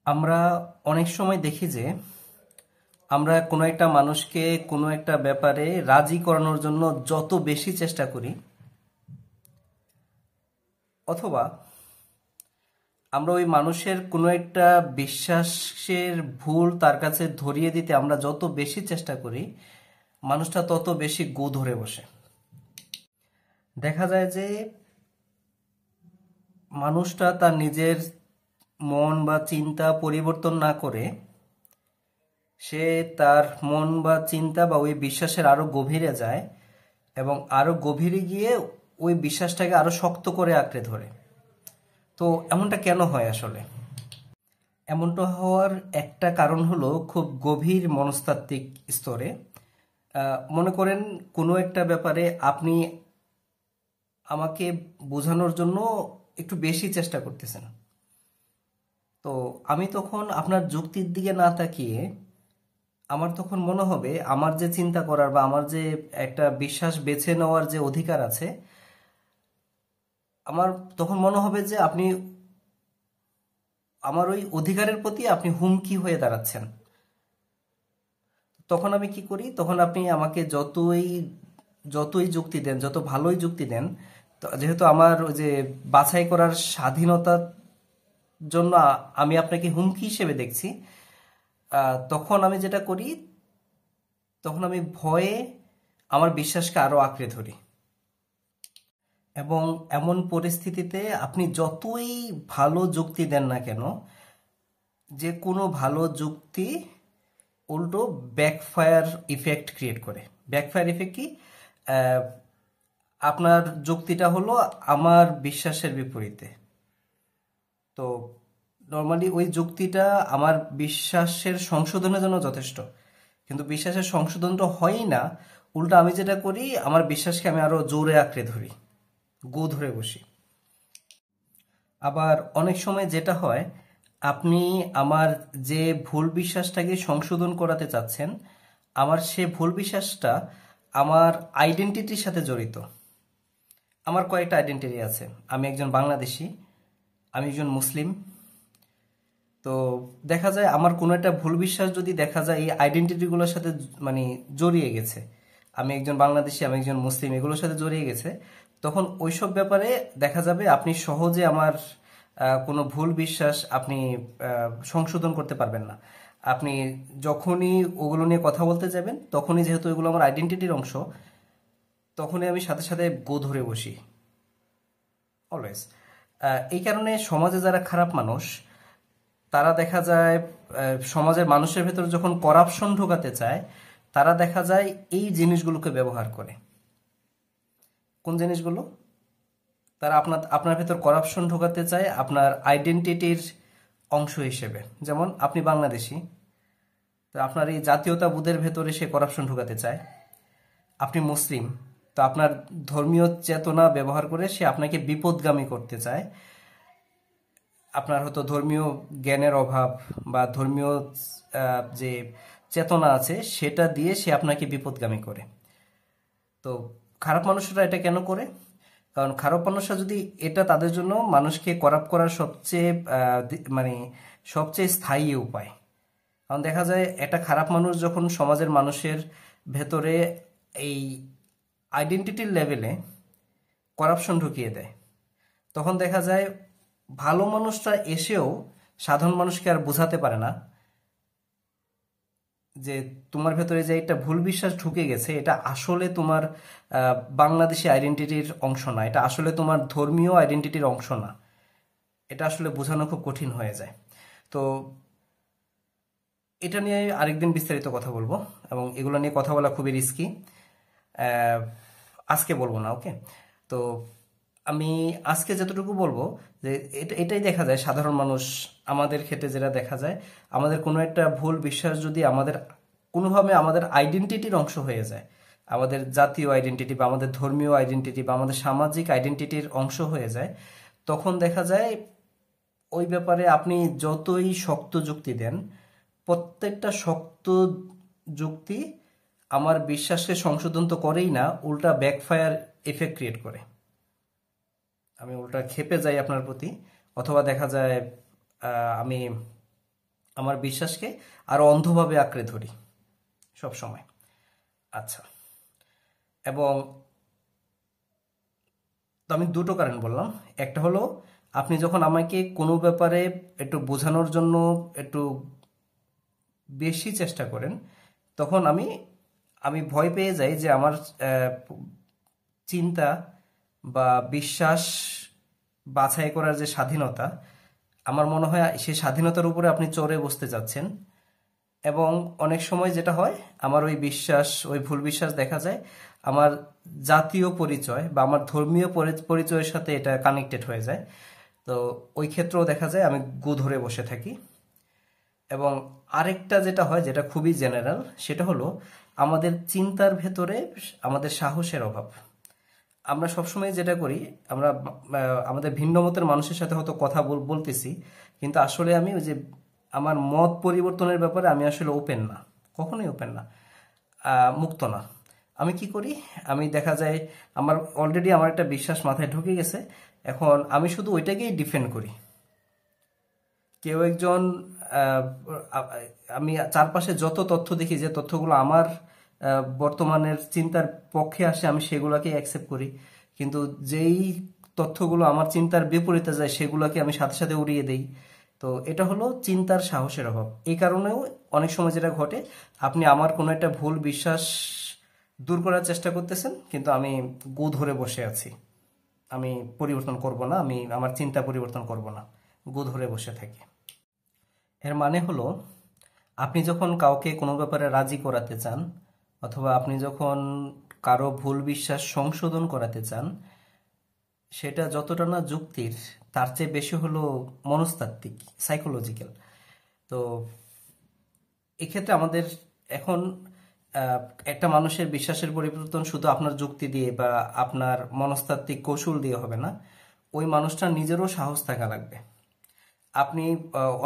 আমরা অনেক সময় দেখি যে আমরা কোনো একটা মানুষকে কোনো একটা ব্যাপারে রাজি করানোর জন্য যত বেশি চেষ্টা করি, অথবা আমরা ওই মানুষের কোনো একটা বিশ্বাসের ভুল তার কাছে ধরিয়ে দিতে আমরা যত বেশি চেষ্টা করি, মানুষটা তত বেশি গো ধরে বসে। দেখা যায় যে মানুষটা তার নিজের মন বা চিন্তা পরিবর্তন না করে সে তার মন বা চিন্তা বা ওই বিশ্বাসের আরো গভীরে যায় এবং আরো গভীরে গিয়ে ওই বিশ্বাসটাকে আরো শক্ত করে আঁকড়ে ধরে। তো এমনটা কেন হয় আসলে? এমনটা হওয়ার একটা কারণ হলো খুব গভীর মনস্তাত্ত্বিক স্তরে। মনে করেন কোনো একটা ব্যাপারে আপনি আমাকে বোঝানোর জন্য একটু বেশি চেষ্টা করতেছেন। তো আমি তখন আপনার যুক্তির দিকে না তাকিয়ে আমার তখন মনে হবে আমার যে চিন্তা করার বা আমার যে একটা বিশ্বাস বেছে নেওয়ার যে অধিকার আছে, আমার তখন মনে হবে যে আপনি আমার ওই অধিকারের প্রতি আপনি হুমকি হয়ে দাঁড়াচ্ছেন। তখন আমি কি করি, তখন আপনি আমাকে যতই যতই যুক্তি দেন, যত ভালোই যুক্তি দেন, তো যেহেতু আমার ওই যে বাছাই করার স্বাধীনতার জন্য আমি আপনাকে হুমকি হিসেবে দেখছি, তখন আমি যেটা করি, তখন আমি ভয়ে আমার বিশ্বাসকে আরো আঁকড়ে ধরি। এবং এমন পরিস্থিতিতে আপনি যতই ভালো যুক্তি দেন না কেন, যে কোনো ভালো যুক্তি উল্টো ব্যাকফায়ার ইফেক্ট ক্রিয়েট করে। ব্যাকফায়ার ইফেক্ট কি? আহ, আপনার যুক্তিটা হলো আমার বিশ্বাসের বিপরীতে। তো নর্মালি ওই যুক্তিটা আমার বিশ্বাসের সংশোধনের জন্য যথেষ্ট, কিন্তু বিশ্বাসের সংশোধনটা হয়ই না। উল্টো আমি যেটা করি, আমার বিশ্বাসকে আমি আরো জোরে আঁকড়ে ধরি, গো ধরে বসি। আবার অনেক সময় যেটা হয়, আপনি আমার যে ভুল বিশ্বাসটাকে সংশোধন করাতে চাচ্ছেন, আমার সে ভুল বিশ্বাসটা আমার আইডেন্টিটির সাথে জড়িত। আমার কয়েকটা আইডেন্টিটি আছে। আমি একজন বাংলাদেশি, আমি একজন মুসলিম। তো দেখা যায় আমার কোনো একটা ভুল বিশ্বাস যদি দেখা যায় এই আইডেন্টিটিগুলোর সাথে মানে জড়িয়ে গেছে, আমি একজন বাংলাদেশি, আমি একজন মুসলিম, এগুলোর সাথে জড়িয়ে গেছে, তখন ওইসব ব্যাপারে দেখা যাবে আপনি সহজে আমার কোনো ভুল বিশ্বাস আপনি সংশোধন করতে পারবেন না। আপনি যখনই ওগুলো নিয়ে কথা বলতে যাবেন, তখনই যেহেতু এগুলো আমার আইডেন্টিটির অংশ, তখনই আমি সাথে সাথে গো ধরে বসি অলওয়েজ। এই কারণে সমাজে যারা খারাপ মানুষ, তারা দেখা যায় সমাজের মানুষের ভেতর যখন করাপশন ঢোকাতে চায়, তারা দেখা যায় এই জিনিসগুলোকে ব্যবহার করে। কোন জিনিসগুলো? তারা আপনার আপনার ভেতর করাপশন ঢোকাতে চায় আপনার আইডেন্টিটির অংশ হিসেবে। যেমন আপনি বাংলাদেশি, তো আপনার এই জাতীয়তাবোধের ভেতরে সে করাপশন ঢোকাতে চায়। আপনি মুসলিম, তো আপনার ধর্মীয় চেতনা ব্যবহার করে সে আপনাকে বিপদগামী করতে চায়। আপনার হয়তো ধর্মীয় জ্ঞানের অভাব বা ধর্মীয় যে চেতনা আছে সেটা দিয়ে সে আপনাকে বিপদগামী করে। তো খারাপ মানুষরা এটা কেন করে? কারণ খারাপ মানুষরা যদি এটা তাদের জন্য মানুষকে করাপ্ট করার সবচেয়ে মানে সবচেয়ে স্থায়ী উপায়। কারণ দেখা যায় একটা খারাপ মানুষ যখন সমাজের মানুষের ভেতরে এই আইডেন্টিটির লেভেলে করাপশন ঢুকিয়ে দেয়, তখন দেখা যায় ভালো মানুষরা এসেও সাধারণ মানুষকে আর বোঝাতে পারে না যে তোমার ভেতরে যে একটা ভুল বিশ্বাস ঢুকে গেছে, এটা আসলে তোমার বাংলাদেশি আইডেন্টিটির অংশ না, এটা আসলে তোমার ধর্মীয় আইডেন্টিটির অংশ না। এটা আসলে বোঝানো খুব কঠিন হয়ে যায়। তো এটা নিয়ে আরেকদিন বিস্তারিত কথা বলবো, এবং এগুলো নিয়ে কথা বলা খুবই রিস্কি। আজকে বলবো না, ওকে? তো আমি আজকে যতটুকু বলবো যে এটাই দেখা যায় সাধারণ মানুষ আমাদের ক্ষেত্রে যেটা দেখা যায়, আমাদের কোনো একটা ভুল বিশ্বাস যদি আমাদের কোনোভাবে আমাদের আইডেন্টিটির অংশ হয়ে যায়, আমাদের জাতীয় আইডেন্টিটি বা আমাদের ধর্মীয় আইডেন্টিটি বা আমাদের সামাজিক আইডেন্টিটির অংশ হয়ে যায়, তখন দেখা যায় ওই ব্যাপারে আপনি যতই শক্ত যুক্তি দেন, প্রত্যেকটা শক্ত যুক্তি আমার বিশ্বাসকে সংশোধন তো করেই না, উল্টা ব্যাকফায়ার এফেক্ট ক্রিয়েট করে। আমি উল্টা ক্ষেপে যাই আপনার প্রতি, অথবা দেখা যায় আমি আমার বিশ্বাসকে আরো অন্ধভাবে আঁকড়ে ধরি সব সময়। আচ্ছা, এবং তো আমি দুটো কারণ বললাম। একটা হলো আপনি যখন আমাকে কোনো ব্যাপারে একটু বোঝানোর জন্য একটু বেশি চেষ্টা করেন, তখন আমি আমি ভয় পেয়ে যাই যে আমার আহ, চিন্তা বা বিশ্বাস বাছাই করার যে স্বাধীনতা, আমার মনে হয় সেই স্বাধীনতার উপরে আপনি চড়ে বসতে যাচ্ছেন। এবং অনেক সময় যেটা হয়, আমার ওই বিশ্বাস, ওই ভুল বিশ্বাস দেখা যায় আমার জাতীয় পরিচয় বা আমার ধর্মীয় পরিচয়ের সাথে এটা কানেক্টেড হয়ে যায়। তো ওই ক্ষেত্রেও দেখা যায় আমি গু ধরে বসে থাকি। এবং আরেকটা যেটা হয়, যেটা খুবই জেনারেল, সেটা হলো আমাদের চিন্তার ভেতরে আমাদের সাহসের অভাব। আমরা সবসময় যেটা করি, আমরা আমাদের ভিন্ন মতের মানুষের সাথে হয়তো কথা বলতেছি, কিন্তু আসলে আমি ওই যে আমার মত পরিবর্তনের ব্যাপারে আমি আসলে ওপেন না, কখনোই ওপেন না, মুক্ত না। আমি কি করি, আমি দেখা যায় আমার অলরেডি আমার একটা বিশ্বাস মাথায় ঢুকে গেছে, এখন আমি শুধু ওইটাকেই ডিফেন্ড করি। কেউ একজন আহ, আমি চারপাশে যত তথ্য দেখি, যে তথ্যগুলো আমার বর্তমানের চিন্তার পক্ষে আসে, আমি সেগুলোকে অ্যাকসেপ্ট করি। কিন্তু যেই তথ্যগুলো আমার চিন্তার বিপরীতে যায়, সেগুলোকে আমি সাথে সাথে উড়িয়ে দেই। তো এটা হলো চিন্তার সাহসের অভাব। এই কারণেও অনেক সময় যেটা ঘটে, আপনি আমার কোনো একটা ভুল বিশ্বাস দূর করার চেষ্টা করতেছেন, কিন্তু আমি গু ধরে বসে আছি, আমি পরিবর্তন করব না, আমি আমার চিন্তা পরিবর্তন করব না, গু ধরে বসে থাকি। এর মানে হলো আপনি যখন কাউকে কোনো ব্যাপারে রাজি করাতে চান, অথবা আপনি যখন কারো ভুল বিশ্বাস সংশোধন করাতে চান, সেটা যতটা না যুক্তির, তার চেয়ে বেশি হলো মনস্তাত্ত্বিক, সাইকোলজিক্যাল। তো এক্ষেত্রে আমাদের এখন আহ, একটা মানুষের বিশ্বাসের পরিবর্তন শুধু আপনার যুক্তি দিয়ে বা আপনার মনস্তাত্ত্বিক কৌশল দিয়ে হবে না, ওই মানুষটার নিজেরও সাহস থাকা লাগবে। আপনি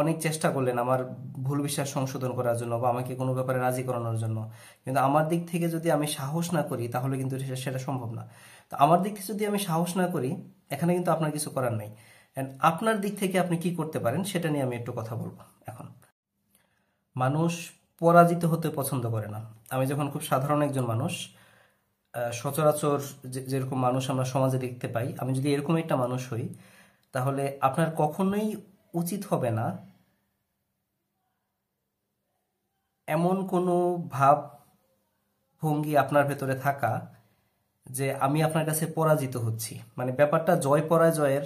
অনেক চেষ্টা করলেন আমার ভুল বিশ্বাস সংশোধন করার জন্য বা আমাকে কোনো ব্যাপারে রাজি করানোর জন্য, কিন্তু আমার দিক থেকে যদি আমি সাহস না করি, তাহলে কিন্তু সেটা সম্ভব না। তো আমার দিক থেকে যদি আমি সাহস না করি, এখানে কিন্তু আপনার কিছু করার নাই। And আপনার দিক থেকে আপনি কি করতে পারেন, সেটা নিয়ে আমি একটু কথা বলবো এখন। মানুষ পরাজিত হতে পছন্দ করে না। আমি যখন খুব সাধারণ একজন মানুষ, সচরাচর যেরকম মানুষ আমরা সমাজে দেখতে পাই, আমি যদি এরকম একটা মানুষ হই, তাহলে আপনার কখনোই উচিত হবে না এমন কোনো ভাব ভঙ্গি আপনার ভেতরে থাকা যে আমি আপনার কাছে পরাজিত হচ্ছি। মানে ব্যাপারটা জয় পরাজয়ের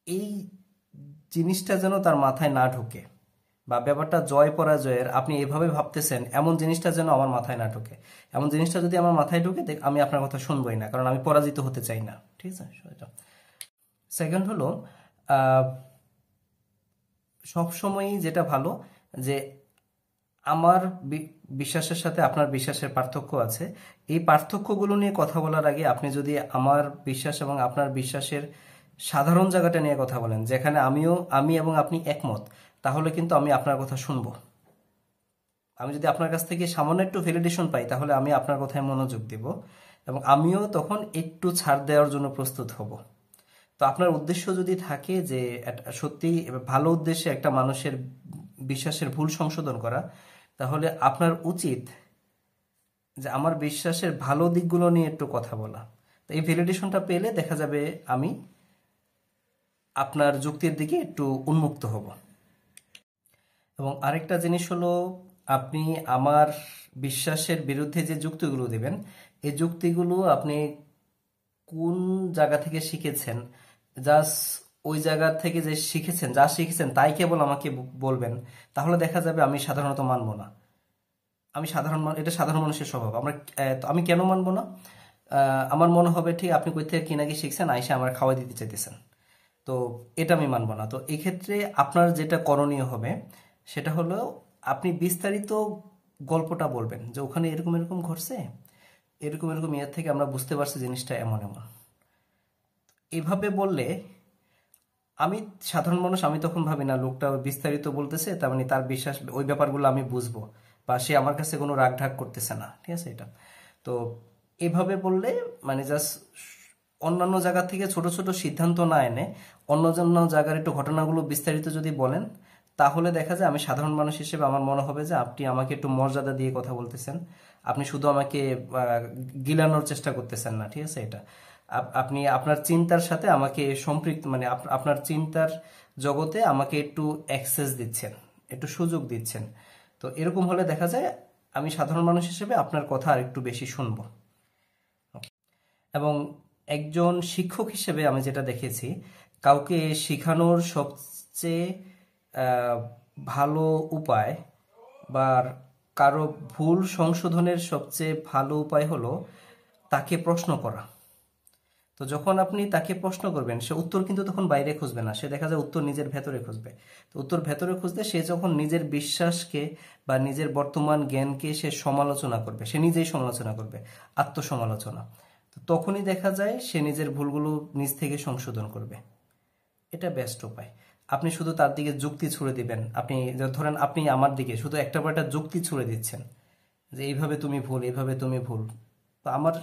এই জিনিসটা যেন তার মাথায় না ঢোকে, বা ব্যাপারটা জয় পরাজয়ের আপনি এভাবে ভাবতেছেন এমন জিনিসটা যেন আমার মাথায় না ঢোকে। এমন জিনিসটা যদি আমার মাথায় ঢোকে, আমি আপনার কথা শুনবোই না, কারণ আমি পরাজিত হতে চাই না। ঠিক আছে, সেকেন্ড হলো আহ সবসময়ই যেটা ভালো, যে আমার বিশ্বাসের সাথে আপনার বিশ্বাসের পার্থক্য আছে। এই পার্থক্যগুলো নিয়ে কথা বলার আগে আপনি যদি আমার বিশ্বাস এবং আপনার বিশ্বাসের সাধারণ জায়গাটা নিয়ে কথা বলেন, যেখানে আমি এবং আপনি একমত, তাহলে কিন্তু আমি আপনার কথা শুনবো। আমি যদি আপনার কাছ থেকে সামান্য একটু ভ্যালিডেশন পাই, তাহলে আমি আপনার কথায় মনোযোগ দিব, এবং আমিও তখন একটু ছাড় দেওয়ার জন্য প্রস্তুত হব। তো আপনার উদ্দেশ্য যদি থাকে যে সত্যি ভালো উদ্দেশ্যে একটা মানুষের বিশ্বাসের ভুল সংশোধন করা, তাহলে আপনার উচিত যে আমার বিশ্বাসের ভালো দিকগুলো নিয়ে একটু কথা বলা। তো এই ভ্যালিডেশনটা পেলে দেখা যাবে আমি আপনার যুক্তির দিকে একটু উন্মুক্ত হব। এবং আরেকটা জিনিস হলো, আপনি আমার বিশ্বাসের বিরুদ্ধে যে যুক্তিগুলো দেবেন, এই যুক্তিগুলো আপনি কোন জায়গা থেকে শিখেছেন, জাস্ট ওই জায়গা থেকে যে যা শিখেছেন তাই কেবল আমাকে বলবেন, তাহলে দেখা যাবে আমি সাধারণত মানব না। এটা সাধারণ মানুষের স্বভাব। তো আমি কেন মানবো না? আমার মনে হবে ঠিক আপনি কই থেকে কি নাকি শিখছেন, আইসা আমার খাওয়া দিতে চাইতেছেন। তো এটা আমি মানবো না। তো এক্ষেত্রে আপনার যেটা করণীয় হবে, সেটা হলো আপনি বিস্তারিত গল্পটা বলবেন, যে ওখানে এরকম এরকম ঘটছে, এরকম এরকম ইয়ের থেকে আমরা বুঝতে পারছি জিনিসটা এমন এমন। এভাবে বললে আমি সাধারণ মানুষ, আমি তখন ভাবি না লোকটা বিস্তারিত বলতেছে, তার মানে তার বিশ্বাস ওই ব্যাপারগুলো আমি বুঝবো, বা সে আমার কাছে কোনো রাগ ঢাক করতেছে না। ঠিক আছে, এটা তো এভাবে বললে মানে জাস্ট অন্যান্য জায়গা থেকে ছোট ছোট সিদ্ধান্ত না এনে অন্য অন্য জায়গার একটু ঘটনাগুলো বিস্তারিত যদি বলেন, তাহলে দেখা যায় আমি সাধারণ মানুষ হিসেবে আমার মনে হবে যে আপনি আমাকে একটু মর্যাদা দিয়ে কথা বলতেছেন, আপনি শুধু আমাকে গিলানোর চেষ্টা করতেছেন না, ঠিক আছে? এটা আপনি আপনার চিন্তার সাথে আমাকে সম্পৃক্ত, মানে আপনার চিন্তার জগতে আমাকে একটু অ্যাক্সেস দিচ্ছেন, একটু সুযোগ দিচ্ছেন। তো এরকম হলে দেখা যায় আমি সাধারণ মানুষ হিসেবে আপনার কথা আর একটু বেশি শুনবো। এবং একজন শিক্ষক হিসেবে আমি যেটা দেখেছি, কাউকে শেখানোর সবচেয়ে আহ, ভালো উপায় বা কারো ভুল সংশোধনের সবচেয়ে ভালো উপায় হলো তাকে প্রশ্ন করা। তো যখন আপনি তাকে প্রশ্ন করবেন, সে উত্তর কিন্তু তখন বাইরে খুঁজবে না, সে দেখা যায় উত্তর নিজের ভেতরে খুঁজবে। তো উত্তর ভেতরে খুঁজতে সে যখন নিজের বিশ্বাসকে বা নিজের বর্তমান জ্ঞানকে সে সমালোচনা করবে, সে নিজেই সমালোচনা করবে, আত্মসমালোচনা। তো তখনই দেখা যায় সে নিজের ভুলগুলো নিজ থেকে সংশোধন করবে। এটা বেস্ট উপায়। আপনি শুধু তার দিকে যুক্তি ছুড়ে দিবেন, আপনি ধরেন আপনি আমার দিকে শুধু একটা পর একটা যুক্তি ছুড়ে দিচ্ছেন যে এইভাবে তুমি ভুল, এইভাবে তুমি ভুল। তো আমার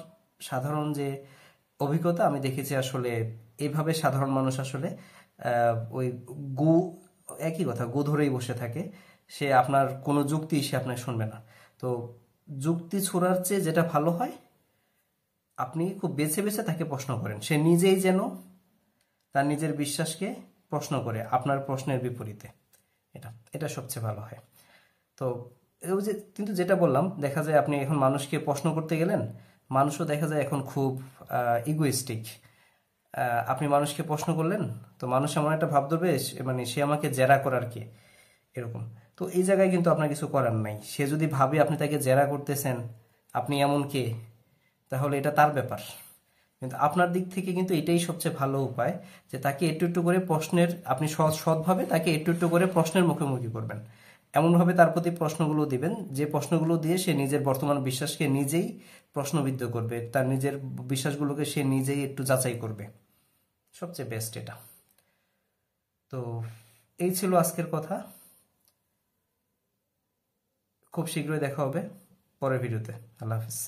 সাধারণ যে অভিজ্ঞতা, আমি দেখেছি আসলে এইভাবে সাধারণ মানুষ আসলে ওই গু, একই কথা, গু ধরেই বসে থাকে। সে আপনার কোনো যুক্তি সে আপনার শুনবে না। তো যুক্তি ছোড়ার চেয়ে যেটা ভালো হয়, আপনি খুব বেছে বেছে তাকে প্রশ্ন করেন, সে নিজেই যেন তার নিজের বিশ্বাসকে প্রশ্ন করে আপনার প্রশ্নের বিপরীতে। এটা এটা সবচেয়ে ভালো হয়। তো ওই যে, কিন্তু যেটা বললাম, দেখা যায় আপনি এখন মানুষকে প্রশ্ন করতে গেলেন, মানুষও দেখা যায় এখন খুব ইগোইস্টিক। আপনি মানুষকে প্রশ্ন করলেন, তো মানুষ এমন একটা ভাব ধরবে মানে সে আমাকে জেরা করার কে, এরকম। তো এই জায়গায় কিন্তু আপনার কিছু করার নাই। সে যদি ভাবে আপনি তাকে জেরা করতেছেন, আপনি এমন কে, তাহলে এটা তার ব্যাপার। কিন্তু আপনার দিক থেকে কিন্তু এটাই সবচেয়ে ভালো উপায়, যে তাকে একটু একটু করে প্রশ্নের, আপনি সৎভাবে তাকে একটু একটু করে প্রশ্নের মুখোমুখি করবেন। এমনভাবে তার প্রতি প্রশ্নগুলো দিবেন যে প্রশ্নগুলো দিয়ে সে নিজের বর্তমান বিশ্বাসকে নিজেই প্রশ্নবিদ্ধ করবে, তার নিজের বিশ্বাসগুলোকে সে নিজেই একটু যাচাই করবে। সবচেয়ে বেস্ট এটা। তো এই ছিল আজকের কথা। খুব শীঘ্রই দেখা হবে পরের ভিডিওতে। আল্লাহ হাফিজ।